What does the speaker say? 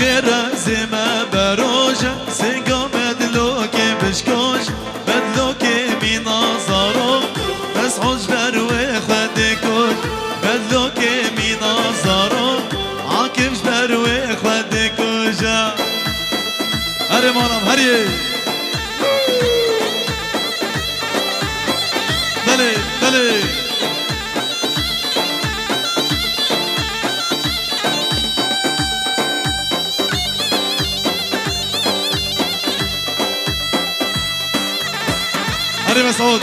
غير زما بروجة سيقو بدلوكي بشكوش بدلوكي من نظرو بس حوش بروي خدكوش بدلوكي من نظرو عاكمش بروي خدكوش هري مانم هري دلي دلي هري مسعود